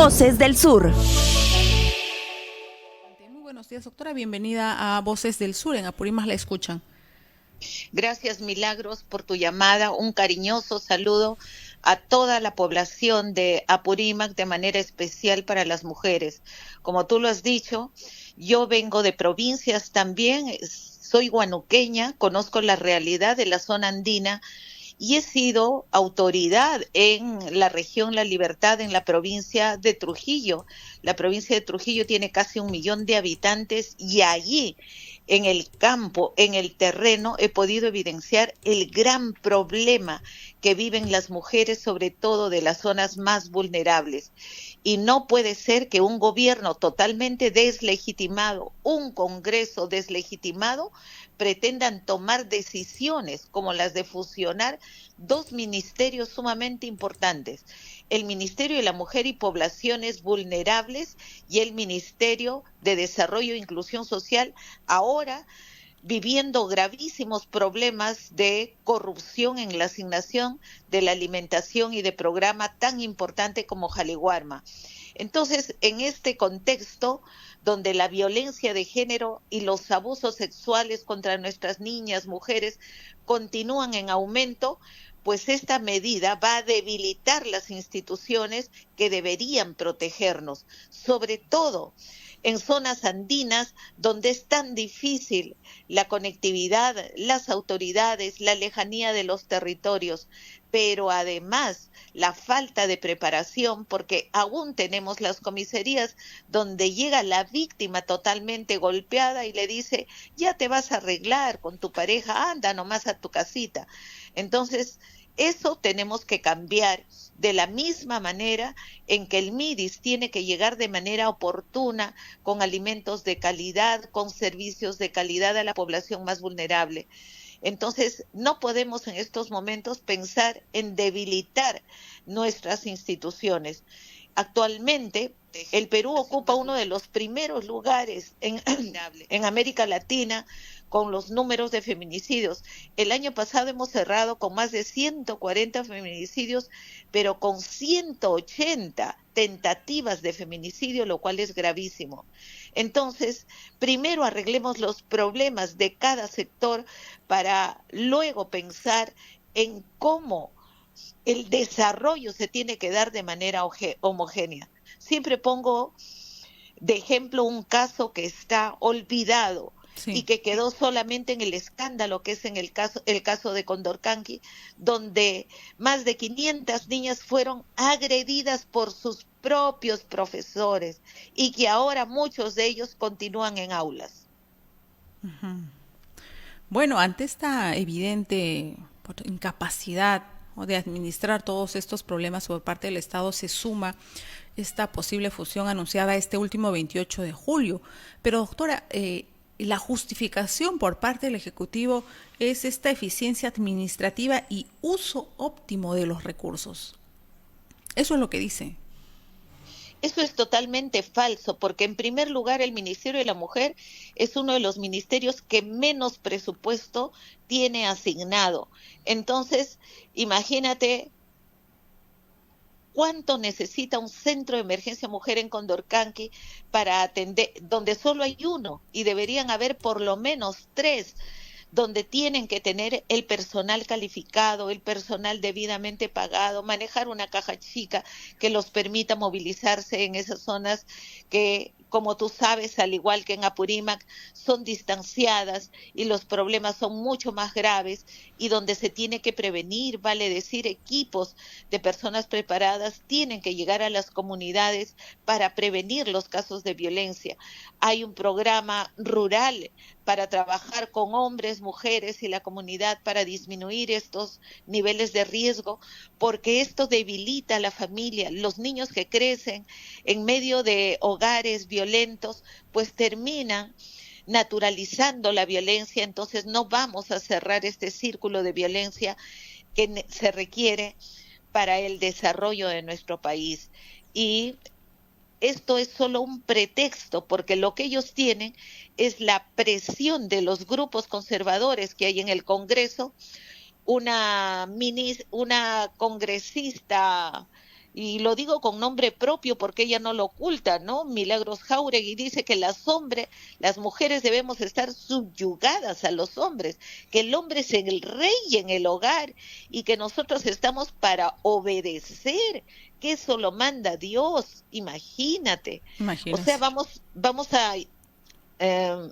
Voces del Sur. Muy buenos días, doctora. Bienvenida a Voces del Sur. En Apurímac la escuchan. Gracias, Milagros, por tu llamada. Un cariñoso saludo a toda la población de Apurímac, de manera especial para las mujeres. Como tú lo has dicho, yo vengo de provincias también, soy guanuqueña, conozco la realidad de la zona andina y he sido autoridad en la región La Libertad, en la provincia de Trujillo. La provincia de Trujillo tiene casi 1 millón de habitantes y allí, en el campo, en el terreno, he podido evidenciar el gran problema que viven las mujeres, sobre todo de las zonas más vulnerables. Y no puede ser que un gobierno totalmente deslegitimado, un Congreso deslegitimado, pretendan tomar decisiones como las de fusionar dos ministerios sumamente importantes: el Ministerio de la Mujer y Poblaciones Vulnerables y el Ministerio de Desarrollo e Inclusión Social, ahora viviendo gravísimos problemas de corrupción en la asignación de la alimentación y de programa tan importante como Jaliwarma. Entonces, en este contexto donde la violencia de género y los abusos sexuales contra nuestras niñas, mujeres, continúan en aumento, pues esta medida va a debilitar las instituciones que deberían protegernos, sobre todo en zonas andinas donde es tan difícil la conectividad, las autoridades, la lejanía de los territorios, pero además la falta de preparación, porque aún tenemos las comisarías donde llega la víctima totalmente golpeada y le dice: ya te vas a arreglar con tu pareja, anda nomás a tu casita. Entonces, eso tenemos que cambiar, de la misma manera en que el MIDIS tiene que llegar de manera oportuna, con alimentos de calidad, con servicios de calidad a la población más vulnerable. Entonces, no podemos en estos momentos pensar en debilitar nuestras instituciones. Actualmente, el Perú ocupa uno de los primeros lugares en América Latina con los números de feminicidios. El año pasado hemos cerrado con más de 140 feminicidios, pero con 180 tentativas de feminicidio, lo cual es gravísimo. Entonces, primero arreglemos los problemas de cada sector para luego pensar en cómo el desarrollo se tiene que dar de manera homogénea. Siempre pongo de ejemplo un caso que está olvidado y Sí. que quedó solamente en el escándalo, que es en el caso de Condorcanqui, donde más de 500 niñas fueron agredidas por sus propios profesores y que ahora muchos de ellos continúan en aulas. Bueno, ante esta evidente incapacidad de administrar todos estos problemas por parte del Estado, se suma esta posible fusión anunciada este último 28 de julio. Pero, doctora, la justificación por parte del Ejecutivo es esta eficiencia administrativa y uso óptimo de los recursos. Eso es lo que dice. Eso es totalmente falso, porque en primer lugar el Ministerio de la Mujer es uno de los ministerios que menos presupuesto tiene asignado. Entonces, imagínate cuánto necesita un centro de emergencia mujer en Condorcanqui para atender, donde solo hay uno y deberían haber por lo menos tres, donde tienen que tener el personal calificado, el personal debidamente pagado, manejar una caja chica que los permita movilizarse en esas zonas que, como tú sabes, al igual que en Apurímac, son distanciadas y los problemas son mucho más graves, y donde se tiene que prevenir, vale decir, equipos de personas preparadas tienen que llegar a las comunidades para prevenir los casos de violencia. Hay un programa rural para trabajar con hombres, mujeres y la comunidad para disminuir estos niveles de riesgo, porque esto debilita a la familia. Los niños que crecen en medio de hogares violentos, pues terminan naturalizando la violencia. Entonces no vamos a cerrar este círculo de violencia que se requiere para el desarrollo de nuestro país. Y esto es solo un pretexto, porque lo que ellos tienen es la presión de los grupos conservadores que hay en el Congreso. Una congresista y lo digo con nombre propio porque ella no lo oculta, ¿no? Milagros Jáuregui dice que las mujeres debemos estar subyugadas a los hombres, que el hombre es el rey en el hogar y que nosotros estamos para obedecer, que eso lo manda Dios, imagínate. O sea, Imagínense. vamos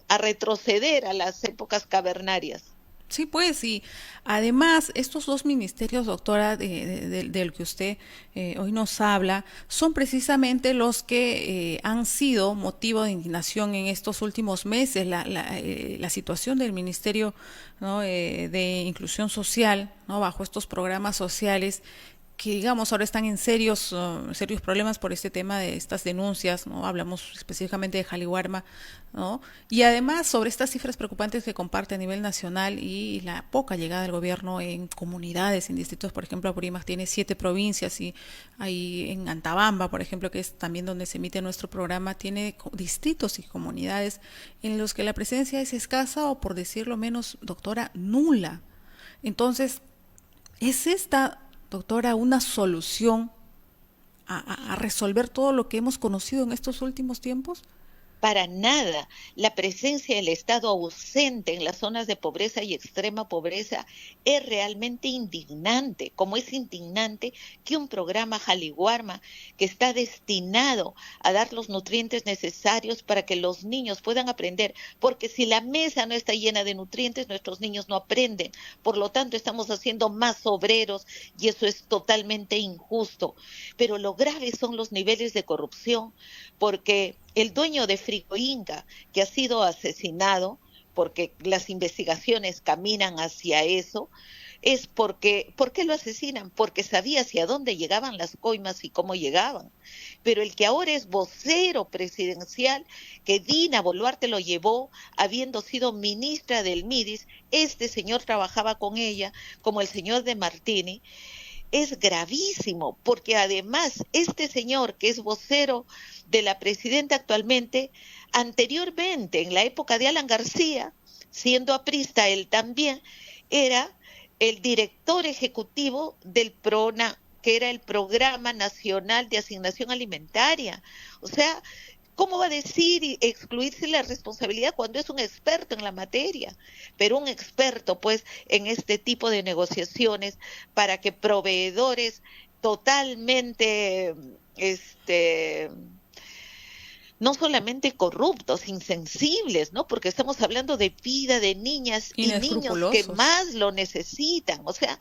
a retroceder a las épocas cavernarias. Sí, pues, y además estos dos ministerios, doctora, del que usted hoy nos habla, son precisamente los que han sido motivo de indignación en estos últimos meses. La situación del Ministerio, ¿no? De Inclusión Social, ¿no? Bajo estos programas sociales que digamos ahora están en serios problemas por este tema de estas denuncias, ¿no? Hablamos específicamente de Jaliwarma, ¿no? Y además sobre estas cifras preocupantes que comparte a nivel nacional y la poca llegada del gobierno en comunidades, en distritos, por ejemplo, Apurímac tiene 7 provincias y ahí en Antabamba, por ejemplo, que es también donde se emite nuestro programa, tiene distritos y comunidades en los que la presencia es escasa o, por decirlo menos, doctora, nula. Entonces, ¿es esta, doctora, una solución a resolver todo lo que hemos conocido en estos últimos tiempos? Para nada. La presencia del Estado ausente en las zonas de pobreza y extrema pobreza es realmente indignante, como es indignante que un programa Jaliwarma que está destinado a dar los nutrientes necesarios para que los niños puedan aprender, porque si la mesa no está llena de nutrientes, nuestros niños no aprenden. Por lo tanto, estamos haciendo más obreros y eso es totalmente injusto. Pero lo grave son los niveles de corrupción, porque el dueño de Frigo Inca, que ha sido asesinado, porque las investigaciones caminan hacia eso, es porque, ¿por qué lo asesinan? Porque sabía hacia dónde llegaban las coimas y cómo llegaban. Pero el que ahora es vocero presidencial, que Dina Boluarte lo llevó, habiendo sido ministra del MIDIS, este señor trabajaba con ella, como el señor de Martini, es gravísimo, porque además este señor que es vocero de la presidenta actualmente, anteriormente, en la época de Alan García, siendo aprista él también, era el director ejecutivo del PRONA, que era el Programa Nacional de Asignación Alimentaria. O sea, ¿cómo va a decir y excluirse la responsabilidad cuando es un experto en la materia? Pero un experto, pues, en este tipo de negociaciones para que proveedores totalmente, no solamente corruptos, insensibles, ¿no? Porque estamos hablando de vida de niñas y niños que Inescrupulosos. más lo necesitan. O sea,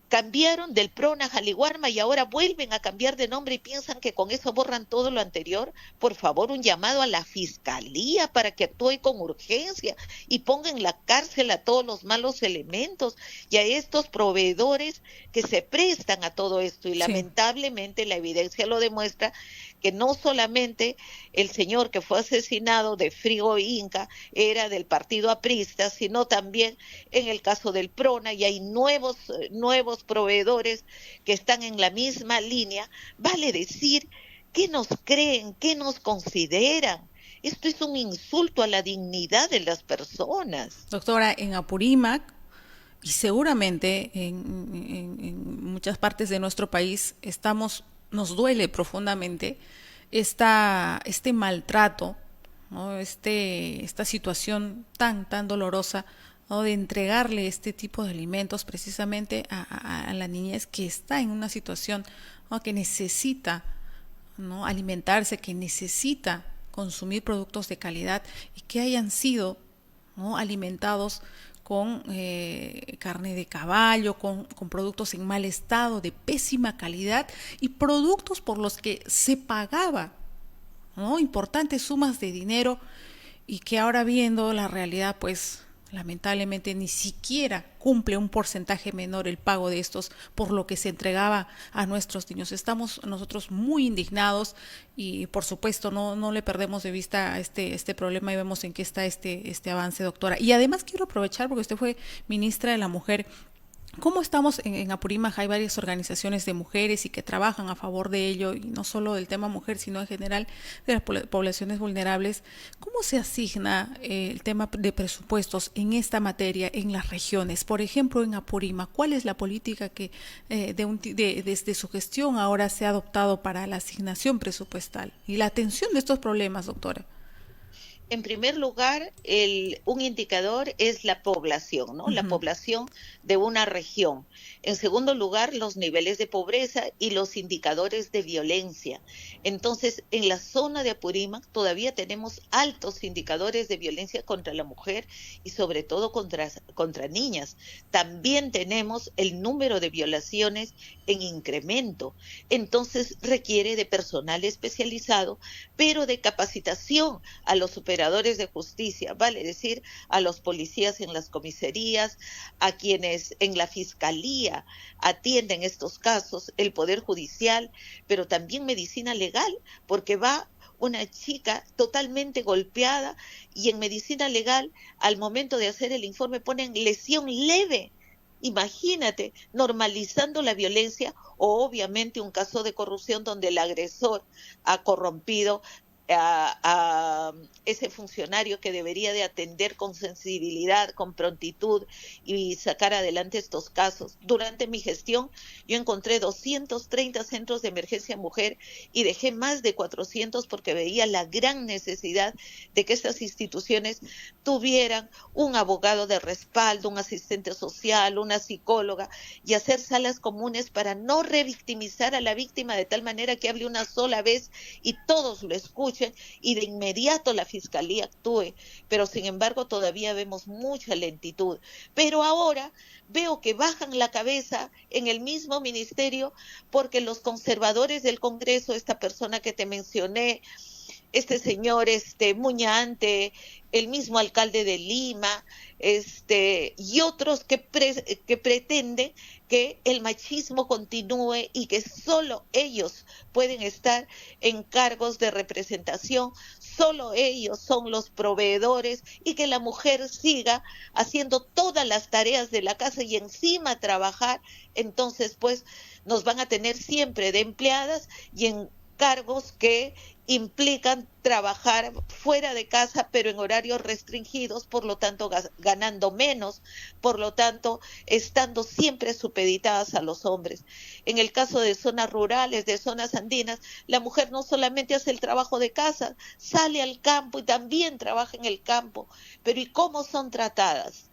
cambiaron del PRON a Jaliwarma y ahora vuelven a cambiar de nombre y piensan que con eso borran todo lo anterior. Por favor, un llamado a la fiscalía para que actúe con urgencia y ponga en la cárcel a todos los malos elementos y a estos proveedores que se prestan a todo esto. Y Sí. lamentablemente la evidencia lo demuestra que no solamente el señor que fue asesinado de Frigo Inca era del partido aprista, sino también en el caso del PRONA y hay nuevos proveedores que están en la misma línea. Vale decir, ¿qué nos creen? ¿Qué nos consideran? Esto es un insulto a la dignidad de las personas. Doctora, en Apurímac y seguramente en muchas partes de nuestro país nos duele profundamente este maltrato, ¿no? Esta situación tan dolorosa, ¿no? De entregarle este tipo de alimentos precisamente a la niñez que está en una situación, ¿no? Que necesita, ¿no? Alimentarse, que necesita consumir productos de calidad y que hayan sido, ¿no? Alimentados con carne de caballo, con productos en mal estado, de pésima calidad y productos por los que se pagaba, ¿no? Importantes sumas de dinero y que ahora viendo la realidad, pues lamentablemente ni siquiera cumple un porcentaje menor el pago de estos por lo que se entregaba a nuestros niños. Estamos nosotros muy indignados y por supuesto no le perdemos de vista este problema y vemos en qué está este avance, doctora. Y además quiero aprovechar porque usted fue ministra de la Mujer ¿Cómo estamos en Apurímac? Hay varias organizaciones de mujeres y que trabajan a favor de ello, y no solo del tema mujer, sino en general de las poblaciones vulnerables. ¿Cómo se asigna el tema de presupuestos en esta materia en las regiones? Por ejemplo, en Apurímac, ¿cuál es la política que desde su gestión ahora se ha adoptado para la asignación presupuestal y la atención de estos problemas, doctora? En primer lugar, un indicador es la población, ¿no? La Ujú. población de una región. En segundo lugar, los niveles de pobreza y los indicadores de violencia. Entonces, en la zona de Apurímac todavía tenemos altos indicadores de violencia contra la mujer y sobre todo contra niñas. También tenemos el número de violaciones en incremento. Entonces, requiere de personal especializado, pero de capacitación a los operadores de justicia, vale decir, a los policías en las comisarías, a quienes en la fiscalía atienden estos casos, el Poder Judicial, pero también medicina legal, porque va una chica totalmente golpeada y en medicina legal, al momento de hacer el informe, ponen lesión leve. Imagínate, normalizando la violencia o obviamente un caso de corrupción donde el agresor ha corrompido a ese funcionario que debería de atender con sensibilidad, con prontitud y sacar adelante estos casos. Durante mi gestión yo encontré 230 centros de emergencia mujer y dejé más de 400 porque veía la gran necesidad de que estas instituciones tuvieran un abogado de respaldo, un asistente social, una psicóloga y hacer salas comunes para no revictimizar a la víctima de tal manera que hable una sola vez y todos lo escuchen y de inmediato la fiscalía actúe, pero sin embargo todavía vemos mucha lentitud. Pero ahora veo que bajan la cabeza en el mismo ministerio porque los conservadores del Congreso, esta persona que te mencioné, este señor Muñante, el mismo alcalde de Lima, y otros que pretenden que el machismo continúe y que solo ellos pueden estar en cargos de representación, solo ellos son los proveedores y que la mujer siga haciendo todas las tareas de la casa y encima trabajar, entonces pues nos van a tener siempre de empleadas y en cargos que implican trabajar fuera de casa, pero en horarios restringidos, por lo tanto ganando menos, por lo tanto estando siempre supeditadas a los hombres. En el caso de zonas rurales, de zonas andinas, la mujer no solamente hace el trabajo de casa, sale al campo y también trabaja en el campo, pero ¿y cómo son tratadas?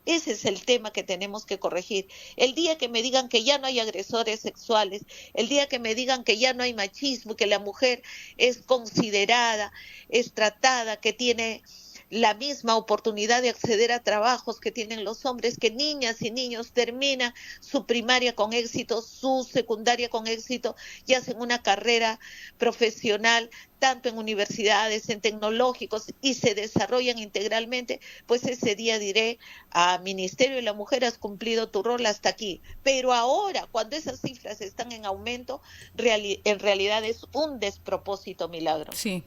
Ese es el tema que tenemos que corregir. El día que me digan que ya no hay agresores sexuales, el día que me digan que ya no hay machismo, que la mujer es considerada, es tratada, que tiene la misma oportunidad de acceder a trabajos que tienen los hombres, que niñas y niños terminan su primaria con éxito, su secundaria con éxito y hacen una carrera profesional tanto en universidades, en tecnológicos y se desarrollan integralmente, pues ese día diré a Ministerio de la Mujer, has cumplido tu rol hasta aquí. Pero ahora, cuando esas cifras están en aumento, en realidad es un despropósito, Milagros. Sí.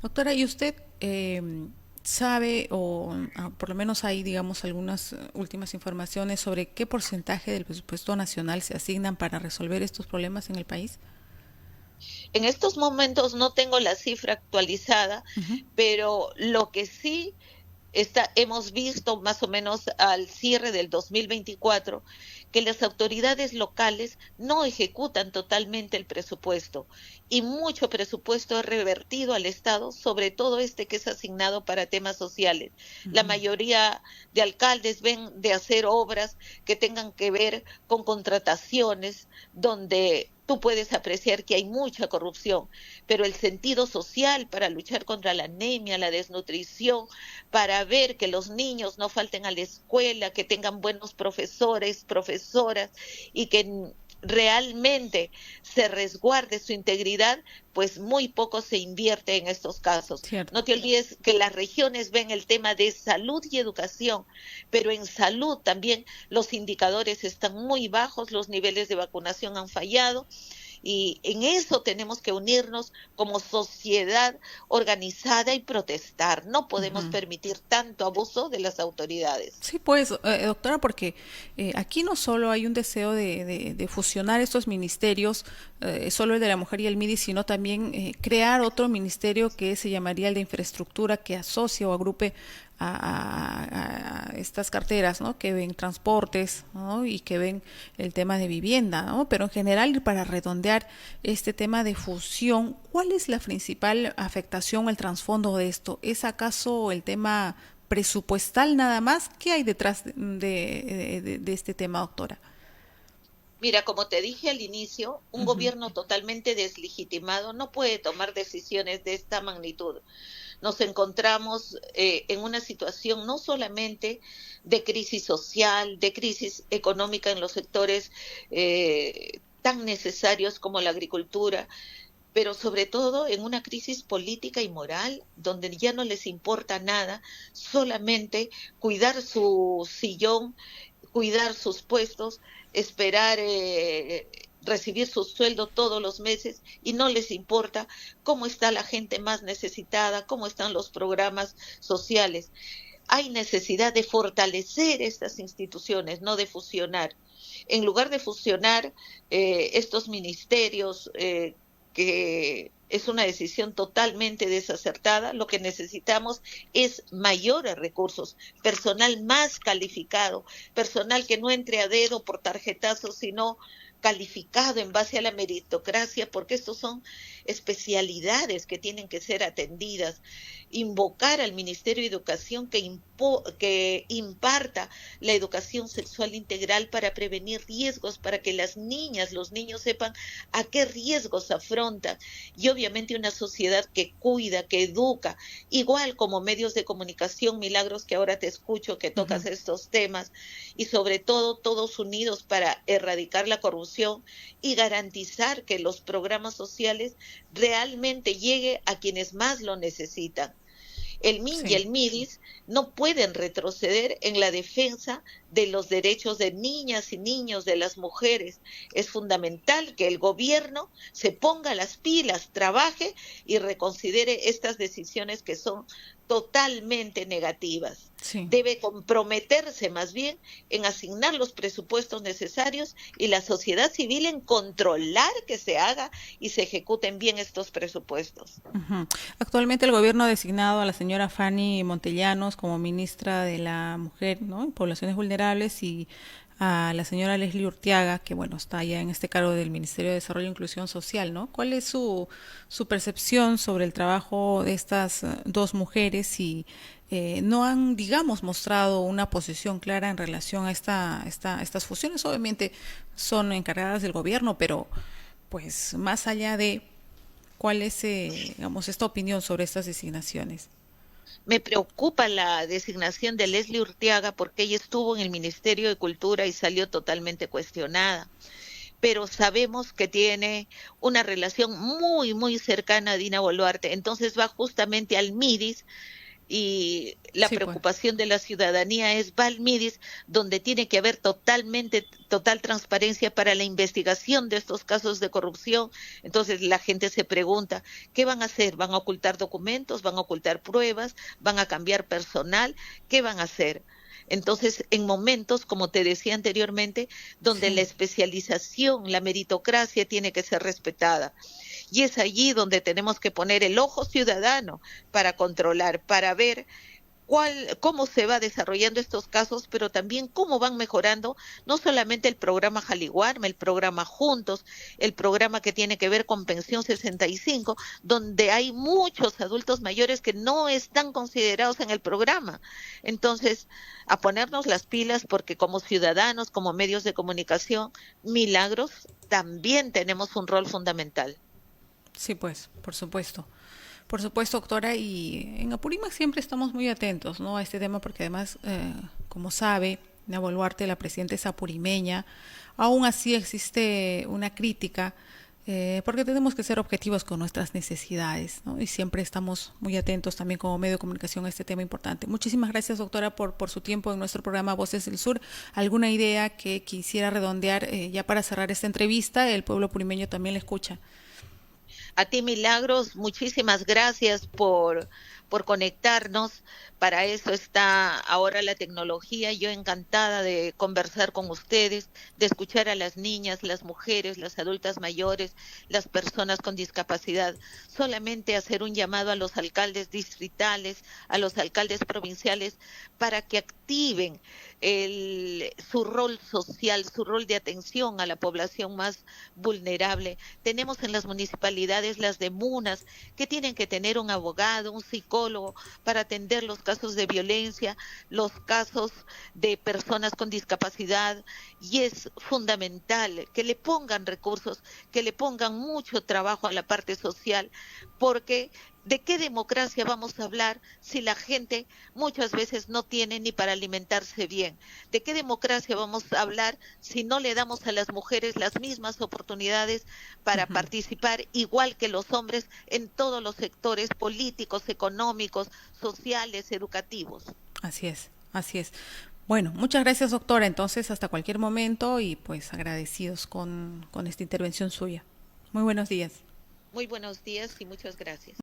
Doctora, ¿y usted sabe, o por lo menos hay, digamos, algunas últimas informaciones sobre qué porcentaje del presupuesto nacional se asignan para resolver estos problemas en el país? En estos momentos no tengo la cifra actualizada, Ujú. pero lo que sí hemos visto más o menos al cierre del 2024 que las autoridades locales no ejecutan totalmente el presupuesto y mucho presupuesto es revertido al Estado, sobre todo este que es asignado para temas sociales. La Ujú. mayoría de alcaldes ven de hacer obras que tengan que ver con contrataciones donde tú puedes apreciar que hay mucha corrupción, pero el sentido social para luchar contra la anemia, la desnutrición, para ver que los niños no falten a la escuela, que tengan buenos profesores, profesoras y que realmente se resguarde su integridad, pues muy poco se invierte en estos casos. Cierto. No te olvides que las regiones ven el tema de salud y educación, pero en salud también los indicadores están muy bajos, los niveles de vacunación han fallado Y en eso tenemos que unirnos como sociedad organizada y protestar. No podemos Ujú. permitir tanto abuso de las autoridades. Sí, pues, doctora, porque aquí no solo hay un deseo de fusionar estos ministerios, solo el de la mujer y el MIDI, sino también crear otro ministerio que se llamaría el de infraestructura, que asocie o agrupe a estas carteras, ¿no? Que ven transportes, ¿no? Y que ven el tema de vivienda, ¿no? Pero en general, para redondear este tema de fusión, ¿cuál es la principal afectación, el trasfondo de esto? ¿Es acaso el tema presupuestal nada más? ¿Qué hay detrás de este tema, doctora? Mira, como te dije al inicio, un Ujú. gobierno totalmente deslegitimado no puede tomar decisiones de esta magnitud. Nos encontramos en una situación no solamente de crisis social, de crisis económica en los sectores tan necesarios como la agricultura, pero sobre todo en una crisis política y moral donde ya no les importa nada, solamente cuidar su sillón, cuidar sus puestos, esperar recibir su sueldo todos los meses y no les importa cómo está la gente más necesitada, cómo están los programas sociales. Hay necesidad de fortalecer estas instituciones, no de fusionar. En lugar de fusionar estos ministerios, que es una decisión totalmente desacertada, lo que necesitamos es mayores recursos, personal más calificado, personal que no entre a dedo por tarjetazos, sino calificado en base a la meritocracia, porque estos son especialidades que tienen que ser atendidas. Invocar al Ministerio de Educación que imparta la educación sexual integral para prevenir riesgos, para que las niñas, los niños sepan a qué riesgos afrontan. Y obviamente una sociedad que cuida, que educa, igual como medios de comunicación, Milagros, que ahora te escucho, que tocas Ujú. estos temas, y sobre todo todos unidos para erradicar la corrupción y garantizar que los programas sociales realmente llegue a quienes más lo necesitan. El MIN y Sí. el MIDIS no pueden retroceder en la defensa de los derechos de niñas y niños, de las mujeres. Es fundamental que el gobierno se ponga las pilas, trabaje y reconsidere estas decisiones que son totalmente negativas. Sí. Debe comprometerse más bien en asignar los presupuestos necesarios y la sociedad civil en controlar que se haga y se ejecuten bien estos presupuestos. Ujú. Actualmente el gobierno ha designado a la señora Fanny Montellanos como ministra de la Mujer, ¿no? y Poblaciones Vulnerables, y a la señora Leslie Urtiaga, que bueno, está ya en este cargo del Ministerio de Desarrollo e Inclusión Social, ¿no? ¿Cuál es su percepción sobre el trabajo de estas dos mujeres y no han, digamos, mostrado una posición clara en relación a estas fusiones? Obviamente son encargadas del gobierno, pero pues más allá de cuál es, digamos, esta opinión sobre estas designaciones. Me preocupa la designación de Leslie Urtiaga porque ella estuvo en el Ministerio de Cultura y salió totalmente cuestionada, pero sabemos que tiene una relación muy, muy cercana a Dina Boluarte, entonces va justamente al MIDIS y la Sí, pues. preocupación de la ciudadanía es Valmidis, donde tiene que haber total transparencia para la investigación de estos casos de corrupción. Entonces la gente se pregunta, ¿qué van a hacer? ¿Van a ocultar documentos? ¿Van a ocultar pruebas? ¿Van a cambiar personal? ¿Qué van a hacer? Entonces, en momentos, como te decía anteriormente, donde la Sí. especialización, la meritocracia tiene que ser respetada. Y es allí donde tenemos que poner el ojo ciudadano para controlar, para ver cómo se va desarrollando estos casos, pero también cómo van mejorando no solamente el programa Jaliguarma, el programa Juntos, el programa que tiene que ver con Pensión 65, donde hay muchos adultos mayores que no están considerados en el programa. Entonces, a ponernos las pilas porque como ciudadanos, como medios de comunicación, Milagros, también tenemos un rol fundamental. Sí, pues, por supuesto. Por supuesto, doctora, y en Apurímac siempre estamos muy atentos, ¿no? A este tema porque además, como sabe, Dina Boluarte, la presidenta es apurimeña, aún así existe una crítica porque tenemos que ser objetivos con nuestras necesidades, ¿no? Y siempre estamos muy atentos también como medio de comunicación a este tema importante. Muchísimas gracias, doctora, por su tiempo en nuestro programa Voces del Sur. ¿Alguna idea que quisiera redondear ya para cerrar esta entrevista? El pueblo purimeño también la escucha. A ti, Milagros, muchísimas gracias por conectarnos. Para eso está ahora la tecnología. Yo encantada de conversar con ustedes, de escuchar a las niñas, las mujeres, las adultas mayores, las personas con discapacidad. Solamente hacer un llamado a los alcaldes distritales, a los alcaldes provinciales, para que activen su rol social, su rol de atención a la población más vulnerable. Tenemos en las municipalidades las demunas que tienen que tener un abogado, un psicólogo para atender los casos de violencia, los casos de personas con discapacidad, y es fundamental que le pongan recursos, que le pongan mucho trabajo a la parte social, porque ¿de qué democracia vamos a hablar si la gente muchas veces no tiene ni para alimentarse bien? ¿De qué democracia vamos a hablar si no le damos a las mujeres las mismas oportunidades para Ujú. participar igual que los hombres en todos los sectores políticos, económicos, sociales, educativos? Así es, así es. Bueno, muchas gracias, doctora. Entonces, hasta cualquier momento y pues agradecidos con esta intervención suya. Muy buenos días. Muy buenos días y muchas gracias.